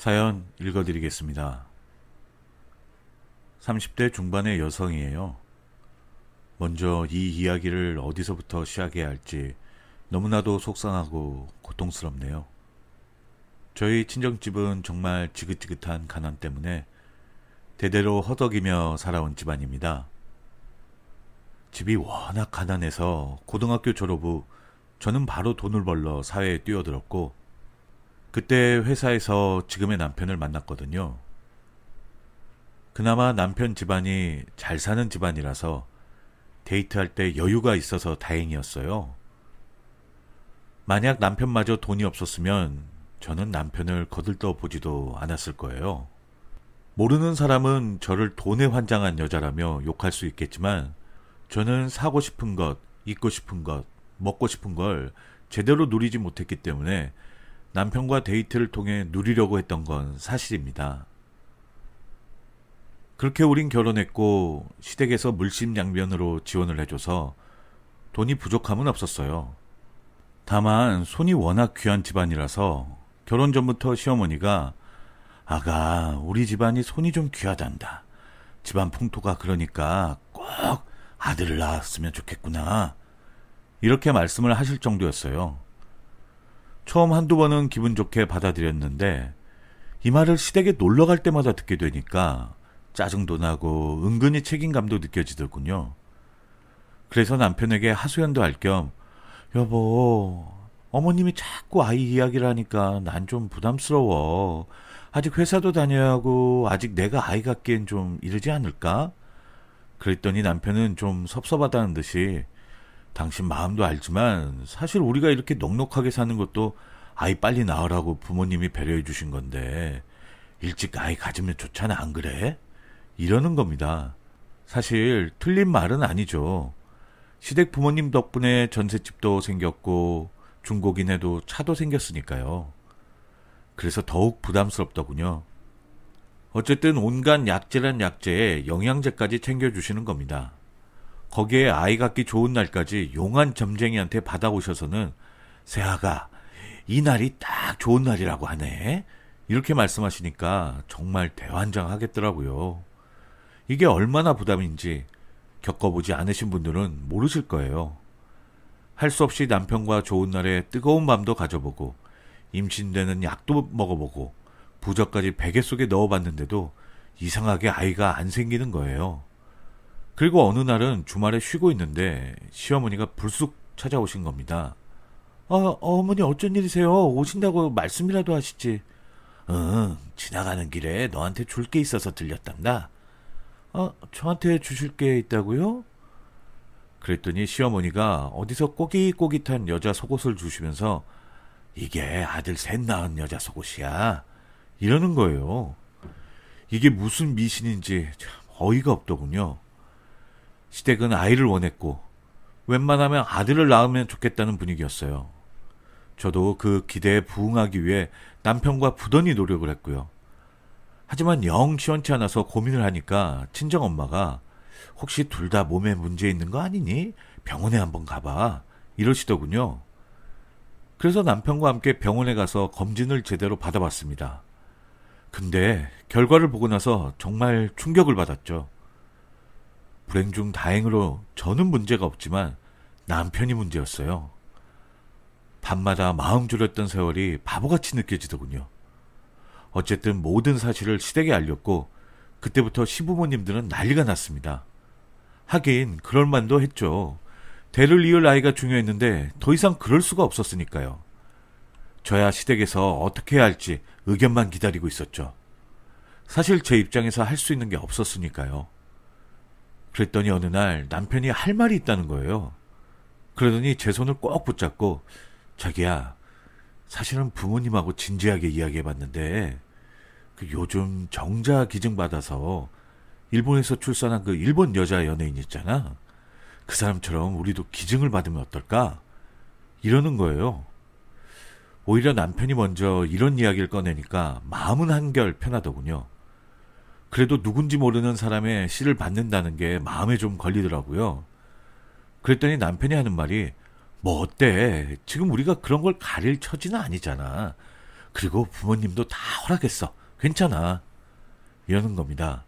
사연 읽어드리겠습니다. 30대 중반의 여성이에요. 먼저 이 이야기를 어디서부터 시작해야 할지 너무나도 속상하고 고통스럽네요. 저희 친정집은 정말 지긋지긋한 가난 때문에 대대로 허덕이며 살아온 집안입니다. 집이 워낙 가난해서 고등학교 졸업 후 저는 바로 돈을 벌러 사회에 뛰어들었고, 그때 회사에서 지금의 남편을 만났거든요. 그나마 남편 집안이 잘 사는 집안이라서 데이트할 때 여유가 있어서 다행이었어요. 만약 남편마저 돈이 없었으면 저는 남편을 거들떠 보지도 않았을 거예요. 모르는 사람은 저를 돈에 환장한 여자라며 욕할 수 있겠지만, 저는 사고 싶은 것, 입고 싶은 것, 먹고 싶은 걸 제대로 누리지 못했기 때문에 남편과 데이트를 통해 누리려고 했던 건 사실입니다. 그렇게 우린 결혼했고 시댁에서 물심양면으로 지원을 해줘서 돈이 부족함은 없었어요. 다만 손이 워낙 귀한 집안이라서 결혼 전부터 시어머니가 아가, 우리 집안이 손이 좀 귀하단다. 집안 풍토가 그러니까 꼭 아들을 낳았으면 좋겠구나. 이렇게 말씀을 하실 정도였어요. 처음 한두 번은 기분 좋게 받아들였는데 이 말을 시댁에 놀러 갈 때마다 듣게 되니까 짜증도 나고 은근히 책임감도 느껴지더군요. 그래서 남편에게 하소연도 할 겸 여보, 어머님이 자꾸 아이 이야기를 하니까 난 좀 부담스러워. 아직 회사도 다녀야 하고 아직 내가 아이 갖기엔 좀 이르지 않을까? 그랬더니 남편은 좀 섭섭하다는 듯이 당신 마음도 알지만 사실 우리가 이렇게 넉넉하게 사는 것도 아이 빨리 낳으라고 부모님이 배려해 주신 건데 일찍 아이 가지면 좋잖아, 안 그래? 이러는 겁니다. 사실 틀린 말은 아니죠. 시댁 부모님 덕분에 전셋집도 생겼고 중고기내도 차도 생겼으니까요. 그래서 더욱 부담스럽더군요. 어쨌든 온갖 약재란 약재에 영양제까지 챙겨주시는 겁니다. 거기에 아이 갖기 좋은 날까지 용한 점쟁이한테 받아오셔서는 새아가, 이 날이 딱 좋은 날이라고 하네. 이렇게 말씀하시니까 정말 대환장하겠더라고요. 이게 얼마나 부담인지 겪어보지 않으신 분들은 모르실 거예요. 할 수 없이 남편과 좋은 날에 뜨거운 밤도 가져보고 임신되는 약도 먹어보고 부적까지 베개 속에 넣어봤는데도 이상하게 아이가 안 생기는 거예요. 그리고 어느 날은 주말에 쉬고 있는데 시어머니가 불쑥 찾아오신 겁니다. 어머니 어쩐 일이세요? 오신다고 말씀이라도 하시지. 응, 지나가는 길에 너한테 줄 게 있어서 들렸단다. 저한테 주실 게 있다고요? 그랬더니 시어머니가 어디서 꼬깃꼬깃한 여자 속옷을 주시면서 이게 아들 셋 낳은 여자 속옷이야. 이러는 거예요. 이게 무슨 미신인지 참 어이가 없더군요. 시댁은 아이를 원했고 웬만하면 아들을 낳으면 좋겠다는 분위기였어요. 저도 그 기대에 부응하기 위해 남편과 부단히 노력을 했고요. 하지만 영 시원치 않아서 고민을 하니까 친정엄마가 혹시 둘 다 몸에 문제 있는 거 아니니? 병원에 한번 가봐. 이러시더군요. 그래서 남편과 함께 병원에 가서 검진을 제대로 받아봤습니다. 근데 결과를 보고 나서 정말 충격을 받았죠. 불행 중 다행으로 저는 문제가 없지만 남편이 문제였어요. 밤마다 마음 졸였던 세월이 바보같이 느껴지더군요. 어쨌든 모든 사실을 시댁에 알렸고 그때부터 시부모님들은 난리가 났습니다. 하긴 그럴 만도 했죠. 대를 이을 아이가 중요했는데 더 이상 그럴 수가 없었으니까요. 저야 시댁에서 어떻게 해야 할지 의견만 기다리고 있었죠. 사실 제 입장에서 할 수 있는 게 없었으니까요. 그랬더니 어느 날 남편이 할 말이 있다는 거예요. 그러더니 제 손을 꼭 붙잡고 자기야, 사실은 부모님하고 진지하게 이야기해봤는데 그 요즘 정자 기증받아서 일본에서 출산한 그 일본 여자 연예인 있잖아. 그 사람처럼 우리도 기증을 받으면 어떨까? 이러는 거예요. 오히려 남편이 먼저 이런 이야기를 꺼내니까 마음은 한결 편하더군요. 그래도 누군지 모르는 사람의 씨를 받는다는 게 마음에 좀 걸리더라고요. 그랬더니 남편이 하는 말이 뭐 어때? 지금 우리가 그런 걸 가릴 처지는 아니잖아. 그리고 부모님도 다 허락했어. 괜찮아. 이러는 겁니다.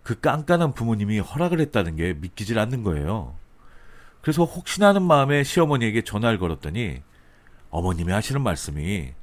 그 깐깐한 부모님이 허락을 했다는 게 믿기질 않는 거예요. 그래서 혹시나 하는 마음에 시어머니에게 전화를 걸었더니 어머님이 하시는 말씀이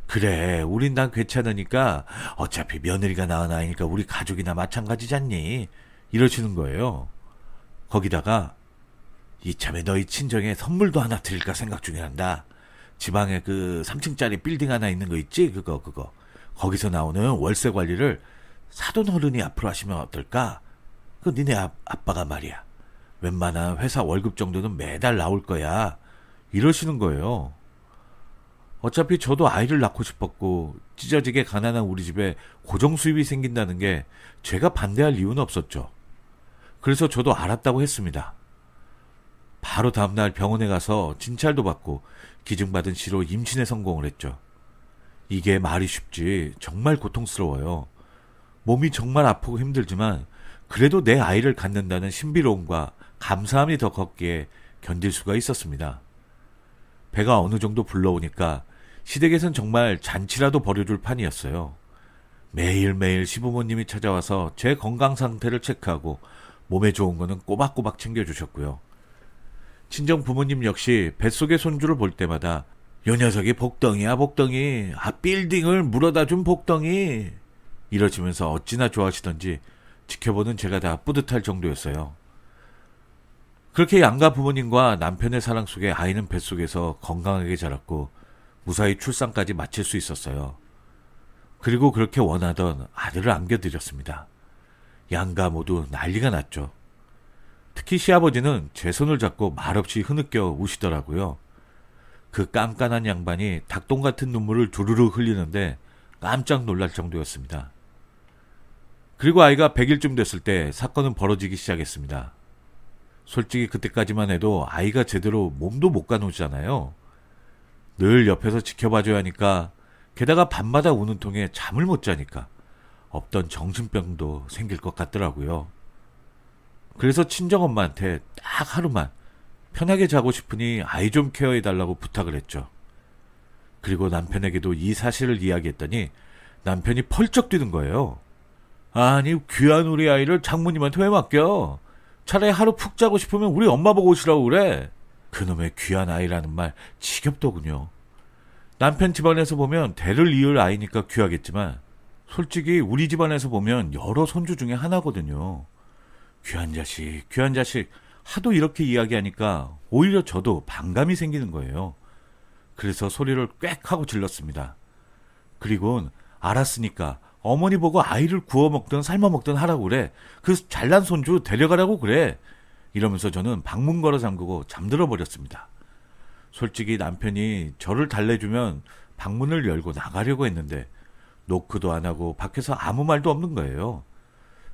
그래 우린 난 괜찮으니까 어차피 며느리가 낳은 아이니까 우리 가족이나 마찬가지잖니 이러시는 거예요. 거기다가 이참에 너희 친정에 선물도 하나 드릴까 생각 중이란다. 지방에 그 3층짜리 빌딩 하나 있는 거 있지? 그거 거기서 나오는 월세 관리를 사돈 어른이 앞으로 하시면 어떨까? 그 니네 아빠가 말이야 웬만한 회사 월급 정도는 매달 나올 거야 이러시는 거예요. 어차피 저도 아이를 낳고 싶었고 찢어지게 가난한 우리 집에 고정 수입이 생긴다는 게 제가 반대할 이유는 없었죠. 그래서 저도 알았다고 했습니다. 바로 다음날 병원에 가서 진찰도 받고 기증받은 시로 임신에 성공을 했죠. 이게 말이 쉽지 정말 고통스러워요. 몸이 정말 아프고 힘들지만 그래도 내 아이를 갖는다는 신비로움과 감사함이 더 컸기에 견딜 수가 있었습니다. 배가 어느 정도 불러오니까 시댁에선 정말 잔치라도 벌여줄 판이었어요. 매일매일 시부모님이 찾아와서 제 건강 상태를 체크하고 몸에 좋은 거는 꼬박꼬박 챙겨주셨고요. 친정 부모님 역시 뱃속의 손주를 볼 때마다 요 녀석이 복덩이야 복덩이 빌딩을 물어다 준 복덩이 이러시면서 어찌나 좋아하시던지 지켜보는 제가 다 뿌듯할 정도였어요. 그렇게 양가 부모님과 남편의 사랑 속에 아이는 뱃속에서 건강하게 자랐고 무사히 출산까지 마칠 수 있었어요. 그리고 그렇게 원하던 아들을 안겨드렸습니다. 양가 모두 난리가 났죠. 특히 시아버지는 제 손을 잡고 말없이 흐느껴 우시더라고요. 그 깐깐한 양반이 닭똥 같은 눈물을 주르르 흘리는데 깜짝 놀랄 정도였습니다. 그리고 아이가 100일쯤 됐을 때 사건은 벌어지기 시작했습니다. 솔직히 그때까지만 해도 아이가 제대로 몸도 못 가누잖아요. 늘 옆에서 지켜봐줘야 하니까 게다가 밤마다 우는 통에 잠을 못 자니까 없던 정신병도 생길 것 같더라고요. 그래서 친정엄마한테 딱 하루만 편하게 자고 싶으니 아이 좀 케어해달라고 부탁을 했죠. 그리고 남편에게도 이 사실을 이야기했더니 남편이 펄쩍 뛰는 거예요. 아니 귀한 우리 아이를 장모님한테 왜 맡겨? 차라리 하루 푹 자고 싶으면 우리 엄마 보고 오시라고 그래. 그놈의 귀한 아이라는 말 지겹더군요. 남편 집안에서 보면 대를 이을 아이니까 귀하겠지만 솔직히 우리 집안에서 보면 여러 손주 중에 하나거든요. 귀한 자식 귀한 자식 하도 이렇게 이야기하니까 오히려 저도 반감이 생기는 거예요. 그래서 소리를 꽥 하고 질렀습니다. 그리곤 알았으니까 어머니 보고 아이를 구워 먹든 삶아 먹든 하라고 그래. 그 잘난 손주 데려가라고 그래. 이러면서 저는 방문 걸어 잠그고 잠들어 버렸습니다. 솔직히 남편이 저를 달래주면 방문을 열고 나가려고 했는데 노크도 안 하고 밖에서 아무 말도 없는 거예요.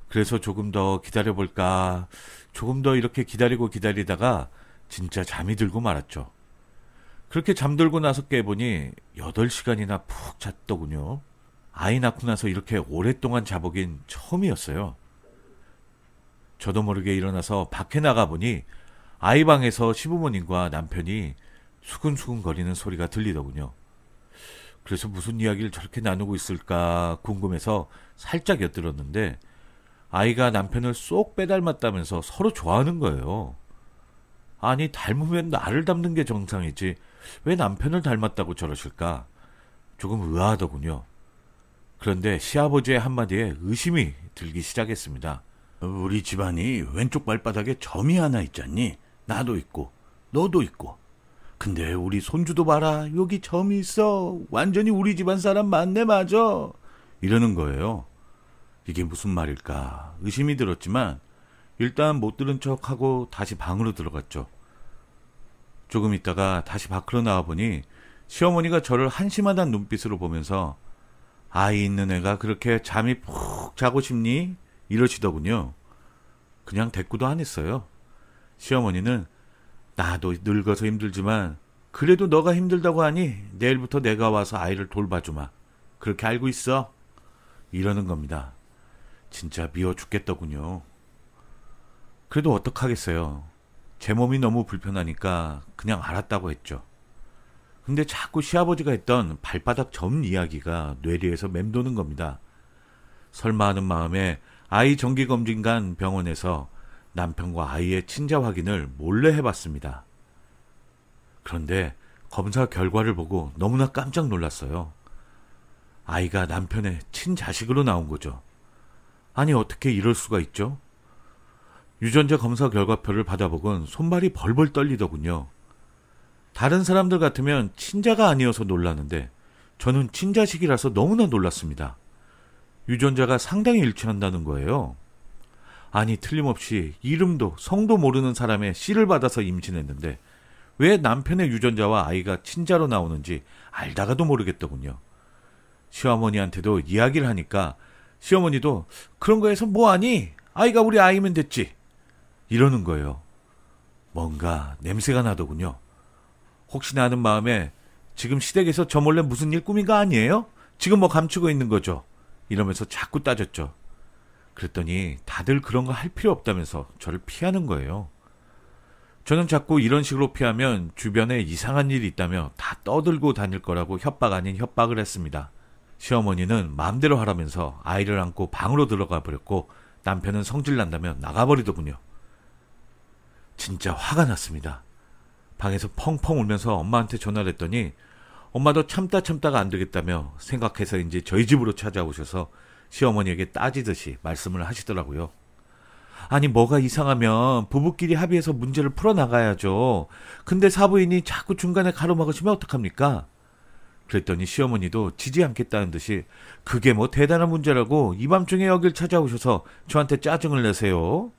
그래서 조금 더 기다려볼까, 조금 더 이렇게 기다리다가 진짜 잠이 들고 말았죠. 그렇게 잠들고 나서 깨보니 8시간이나 푹 잤더군요. 아이 낳고 나서 이렇게 오랫동안 자보긴 처음이었어요. 저도 모르게 일어나서 밖에 나가보니 아이 방에서 시부모님과 남편이 수근수근 거리는 소리가 들리더군요. 그래서 무슨 이야기를 저렇게 나누고 있을까 궁금해서 살짝 엿들었는데 아이가 남편을 쏙 빼닮았다면서 서로 좋아하는 거예요. 아니 닮으면 나를 닮는 게 정상이지 왜 남편을 닮았다고 저러실까? 조금 의아하더군요. 그런데 시아버지의 한마디에 의심이 들기 시작했습니다. 우리 집안이 왼쪽 발바닥에 점이 하나 있잖니. 나도 있고 너도 있고. 근데 우리 손주도 봐라. 여기 점이 있어. 완전히 우리 집안 사람 맞네 맞아. 이러는 거예요. 이게 무슨 말일까 의심이 들었지만 일단 못 들은 척하고 다시 방으로 들어갔죠. 조금 있다가 다시 밖으로 나와보니 시어머니가 저를 한심하다는 눈빛으로 보면서 아이 있는 애가 그렇게 잠이 푹 자고 싶니? 이러시더군요. 그냥 대꾸도 안 했어요. 시어머니는 나도 늙어서 힘들지만 그래도 너가 힘들다고 하니 내일부터 내가 와서 아이를 돌봐주마. 그렇게 알고 있어? 이러는 겁니다. 진짜 미워 죽겠더군요. 그래도 어떡하겠어요. 제 몸이 너무 불편하니까 그냥 알았다고 했죠. 근데 자꾸 시아버지가 했던 발바닥 점 이야기가 뇌리에서 맴도는 겁니다. 설마 하는 마음에 아이 정기검진 간 병원에서 남편과 아이의 친자 확인을 몰래 해봤습니다. 그런데 검사 결과를 보고 너무나 깜짝 놀랐어요. 아이가 남편의 친자식으로 나온 거죠. 아니 어떻게 이럴 수가 있죠? 유전자 검사 결과표를 받아보곤 손발이 벌벌 떨리더군요. 다른 사람들 같으면 친자가 아니어서 놀라는데 저는 친자식이라서 너무나 놀랐습니다. 유전자가 상당히 일치한다는 거예요. 아니 틀림없이 이름도 성도 모르는 사람의 씨를 받아서 임신했는데 왜 남편의 유전자와 아이가 친자로 나오는지 알다가도 모르겠더군요. 시어머니한테도 이야기를 하니까 시어머니도 그런 거에서 뭐하니? 아이가 우리 아이면 됐지. 이러는 거예요. 뭔가 냄새가 나더군요. 혹시나 하는 마음에 지금 시댁에서 저 몰래 무슨 일 꾸민 거 아니에요? 지금 뭐 감추고 있는 거죠? 이러면서 자꾸 따졌죠. 그랬더니 다들 그런 거 할 필요 없다면서 저를 피하는 거예요. 저는 자꾸 이런 식으로 피하면 주변에 이상한 일이 있다며 다 떠들고 다닐 거라고 협박 아닌 협박을 했습니다. 시어머니는 마음대로 하라면서 아이를 안고 방으로 들어가 버렸고 남편은 성질난다며 나가버리더군요. 진짜 화가 났습니다. 방에서 펑펑 울면서 엄마한테 전화를 했더니 엄마도 참다가 안 되겠다며 생각해서인지 저희 집으로 찾아오셔서 시어머니에게 따지듯이 말씀을 하시더라고요. 아니 뭐가 이상하면 부부끼리 합의해서 문제를 풀어나가야죠. 근데 사부인이 자꾸 중간에 가로막으시면 어떡합니까? 그랬더니 시어머니도 지지 않겠다는 듯이 그게 뭐 대단한 문제라고 이 밤중에 여길 찾아오셔서 저한테 짜증을 내세요.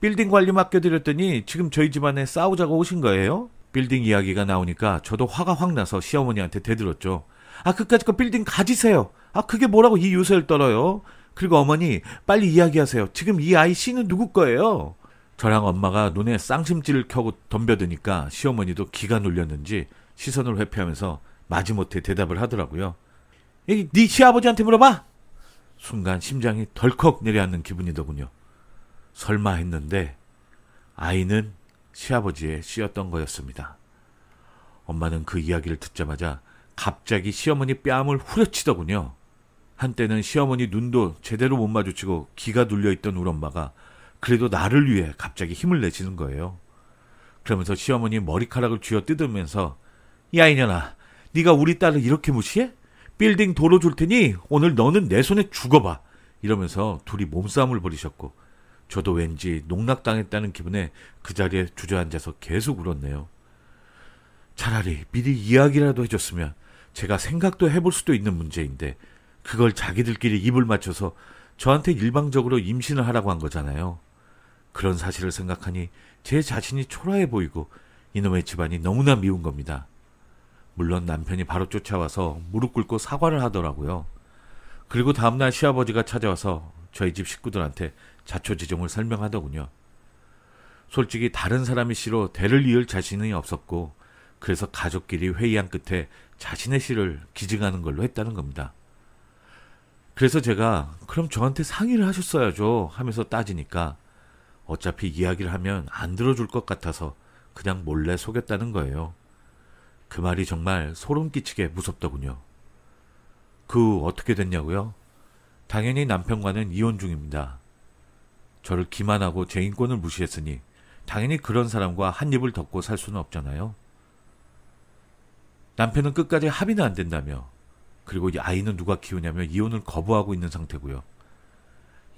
빌딩 관리 맡겨드렸더니 지금 저희 집안에 싸우자고 오신 거예요? 빌딩 이야기가 나오니까 저도 화가 확 나서 시어머니한테 대들었죠. 아 그까짓 거 빌딩 가지세요. 아 그게 뭐라고 이 유세를 떨어요. 그리고 어머니 빨리 이야기하세요. 지금 이 아이 씨는 누구 거예요? 저랑 엄마가 눈에 쌍심지를 켜고 덤벼드니까 시어머니도 기가 눌렸는지 시선을 회피하면서 마지못해 대답을 하더라고요. 네 시아버지한테 물어봐. 순간 심장이 덜컥 내려앉는 기분이더군요. 설마 했는데 아이는 시아버지의 씨였던 거였습니다. 엄마는 그 이야기를 듣자마자 갑자기 시어머니 뺨을 후려치더군요. 한때는 시어머니 눈도 제대로 못 마주치고 기가 눌려있던 우리 엄마가 그래도 나를 위해 갑자기 힘을 내시는 거예요. 그러면서 시어머니 머리카락을 쥐어 뜯으면서 야 이년아 네가 우리 딸을 이렇게 무시해? 빌딩 도로 줄 테니 오늘 너는 내 손에 죽어봐. 이러면서 둘이 몸싸움을 벌이셨고 저도 왠지 농락당했다는 기분에 그 자리에 주저앉아서 계속 울었네요. 차라리 미리 이야기라도 해줬으면 제가 생각도 해볼 수도 있는 문제인데 그걸 자기들끼리 입을 맞춰서 저한테 일방적으로 임신을 하라고 한 거잖아요. 그런 사실을 생각하니 제 자신이 초라해 보이고 이놈의 집안이 너무나 미운 겁니다. 물론 남편이 바로 쫓아와서 무릎 꿇고 사과를 하더라고요. 그리고 다음날 시아버지가 찾아와서 저희 집 식구들한테 자초지종을 설명하더군요. 솔직히 다른 사람의 씨로 대를 이을 자신이 없었고 그래서 가족끼리 회의한 끝에 자신의 씨를 기증하는 걸로 했다는 겁니다. 그래서 제가 그럼 저한테 상의를 하셨어야죠 하면서 따지니까 어차피 이야기를 하면 안 들어줄 것 같아서 그냥 몰래 속였다는 거예요. 그 말이 정말 소름 끼치게 무섭더군요. 어떻게 됐냐고요? 당연히 남편과는 이혼 중입니다. 저를 기만하고 제 인권을 무시했으니 당연히 그런 사람과 한 입을 덮고 살 수는 없잖아요. 남편은 끝까지 합의는 안 된다며 그리고 이 아이는 누가 키우냐며 이혼을 거부하고 있는 상태고요.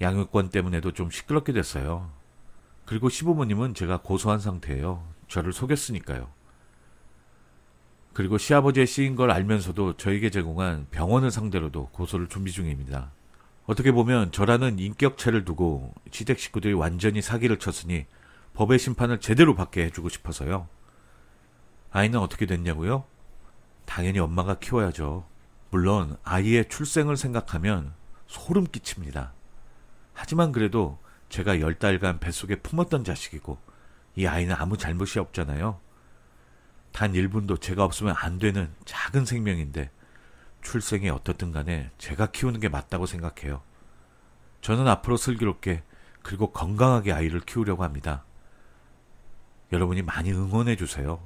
양육권 때문에도 좀 시끄럽게 됐어요. 그리고 시부모님은 제가 고소한 상태예요. 저를 속였으니까요. 그리고 시아버지의 씨인 걸 알면서도 저에게 제공한 병원을 상대로도 고소를 준비 중입니다. 어떻게 보면 저라는 인격체를 두고 시댁 식구들이 완전히 사기를 쳤으니 법의 심판을 제대로 받게 해주고 싶어서요. 아이는 어떻게 됐냐고요? 당연히 엄마가 키워야죠. 물론 아이의 출생을 생각하면 소름 끼칩니다. 하지만 그래도 제가 10달간 뱃속에 품었던 자식이고 이 아이는 아무 잘못이 없잖아요. 단 1분도 제가 없으면 안 되는 작은 생명인데 출생이 어떻든 간에 제가 키우는 게 맞다고 생각해요. 저는 앞으로 슬기롭게 그리고 건강하게 아이를 키우려고 합니다. 여러분이 많이 응원해 주세요.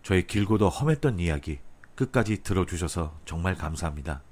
저의 길고도 험했던 이야기 끝까지 들어주셔서 정말 감사합니다.